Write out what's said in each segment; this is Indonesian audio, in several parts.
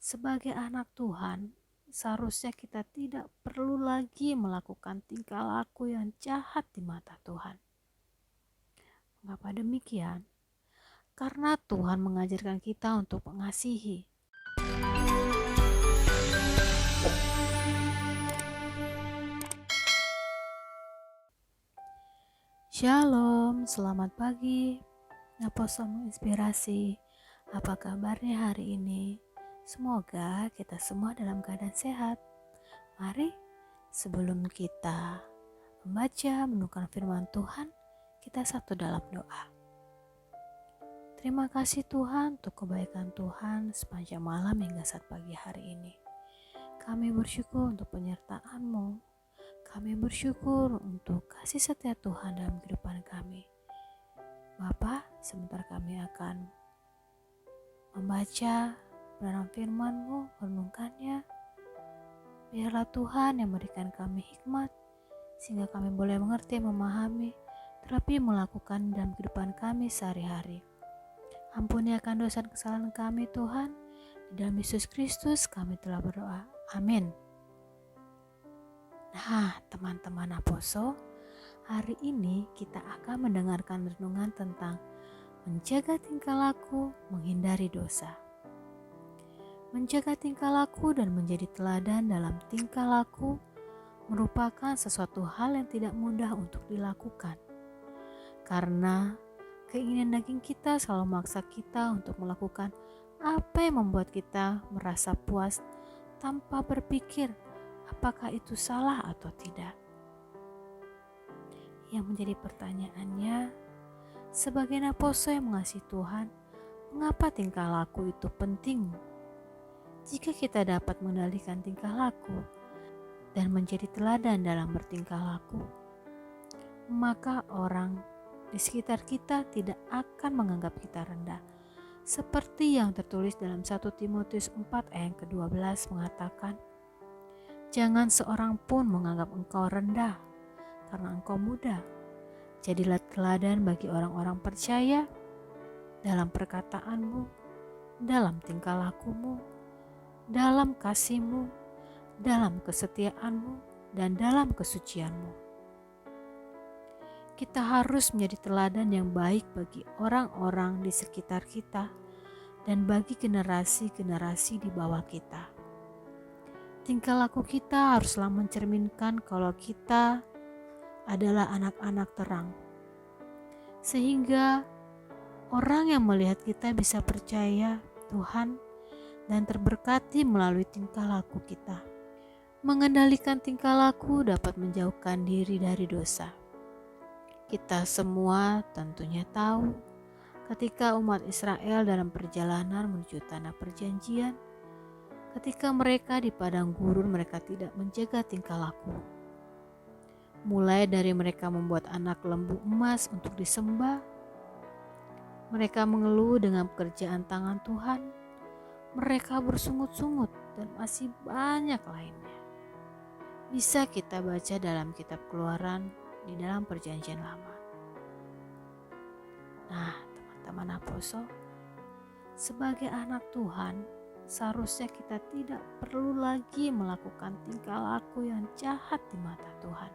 Sebagai anak Tuhan, seharusnya kita tidak perlu lagi melakukan tingkah laku yang jahat di mata Tuhan. Mengapa demikian? Karena Tuhan mengajarkan kita untuk mengasihi. Shalom, selamat pagi. Apostel menginspirasi. Apa kabarnya hari ini? Semoga kita semua dalam keadaan sehat. Mari sebelum kita membaca merenungkan firman Tuhan, kita satu dalam doa. Terima kasih Tuhan untuk kebaikan Tuhan sepanjang malam hingga saat pagi hari ini. Kami bersyukur untuk penyertaan-Mu. Kami bersyukur untuk kasih setia Tuhan dalam kehidupan kami. Bapa, sebentar kami akan membaca dalam firman-Mu, merenungkannya. Biarlah Tuhan yang memberikan kami hikmat, sehingga kami boleh mengerti, memahami, tetapi melakukan dalam kehidupan kami sehari-hari. Ampuni akan dosa dan kesalahan kami Tuhan. Di dalam Yesus Kristus kami telah berdoa. Amin. Nah, teman-teman Aposo, hari ini kita akan mendengarkan renungan tentang menjaga tingkah laku, menghindari dosa. Menjaga tingkah laku dan menjadi teladan dalam tingkah laku merupakan sesuatu hal yang tidak mudah untuk dilakukan. Karena keinginan daging kita selalu memaksa kita untuk melakukan apa yang membuat kita merasa puas tanpa berpikir apakah itu salah atau tidak. Yang menjadi pertanyaannya, sebagai Aposo yang mengasihi Tuhan, mengapa tingkah laku itu penting? Jika kita dapat mengendalikan tingkah laku dan menjadi teladan dalam bertingkah laku, maka orang di sekitar kita tidak akan menganggap kita rendah. Seperti yang tertulis dalam 1 Timotius 4 ayat ke-12 mengatakan, jangan seorang pun menganggap engkau rendah karena engkau muda. Jadilah teladan bagi orang-orang percaya dalam perkataanmu, dalam tingkah lakumu, dalam kasihmu, dalam kesetiaanmu, dan dalam kesucianmu. Kita harus menjadi teladan yang baik bagi orang-orang di sekitar kita dan bagi generasi-generasi di bawah kita. Tingkah laku kita haruslah mencerminkan kalau kita adalah anak-anak terang, sehingga orang yang melihat kita bisa percaya Tuhan dan terberkati melalui tingkah laku kita. Mengendalikan tingkah laku dapat menjauhkan diri dari dosa. Kita semua tentunya tahu ketika umat Israel dalam perjalanan menuju tanah perjanjian, ketika mereka di padang gurun, mereka tidak menjaga tingkah laku. Mulai dari mereka membuat anak lembu emas untuk disembah, mereka mengeluh dengan pekerjaan tangan Tuhan, mereka bersungut-sungut, dan masih banyak lainnya. Bisa kita baca dalam kitab Keluaran di dalam perjanjian lama. Nah, teman-teman Aposo, sebagai anak Tuhan, seharusnya kita tidak perlu lagi melakukan tingkah laku yang jahat di mata Tuhan.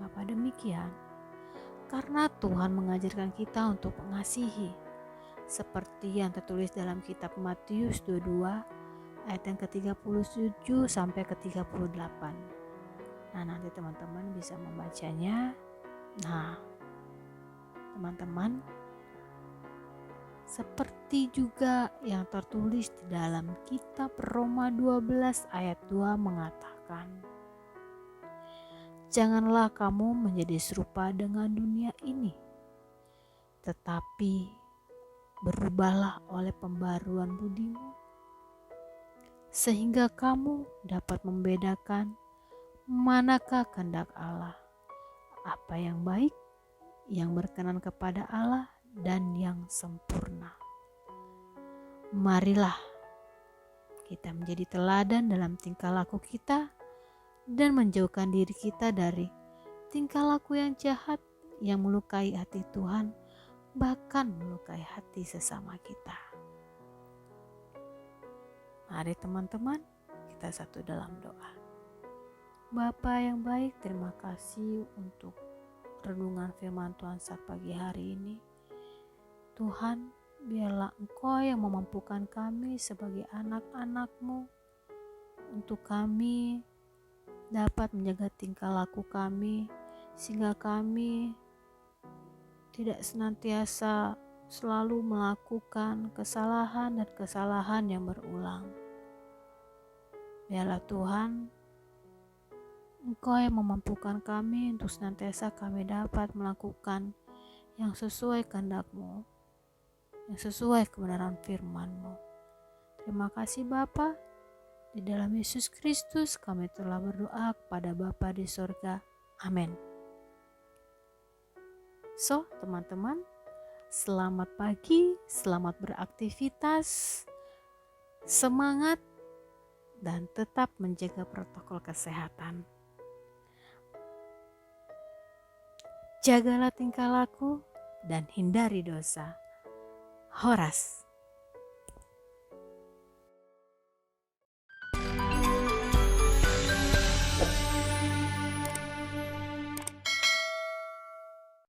Mengapa demikian? Karena Tuhan mengajarkan kita untuk mengasihi, seperti yang tertulis dalam kitab Matius 22 ayat yang ke-37 sampai ke-38. Nah, nanti teman-teman bisa membacanya. Nah, teman-teman, seperti juga yang tertulis di dalam kitab Roma 12 ayat 2 mengatakan, janganlah kamu menjadi serupa dengan dunia ini, tetapi berubahlah oleh pembaruan budimu, sehingga kamu dapat membedakan manakah kehendak Allah, apa yang baik, yang berkenan kepada Allah, dan yang sempurna. Marilah kita menjadi teladan dalam tingkah laku kita dan menjauhkan diri kita dari tingkah laku yang jahat yang melukai hati Tuhan, bahkan melukai hati sesama kita. Mari teman-teman, kita satu dalam doa. Bapa yang baik, terima kasih untuk renungan firman Tuhan saat pagi hari ini. Tuhan, biarlah Engkau yang memampukan kami sebagai anak-anak-Mu untuk kami dapat menjaga tingkah laku kami, sehingga kami tidak senantiasa selalu melakukan kesalahan dan kesalahan yang berulang. Biarlah Tuhan, Engkau yang memampukan kami untuk senantiasa kami dapat melakukan yang sesuai kehendak-Mu, yang sesuai kebenaran firman-Mu. Terima kasih Bapa. Di dalam Yesus Kristus kami telah berdoa kepada Bapa di sorga. Amin. So, teman-teman, selamat pagi, selamat beraktivitas, semangat, dan tetap menjaga protokol kesehatan. Jagalah tingkah laku dan hindari dosa. Horas.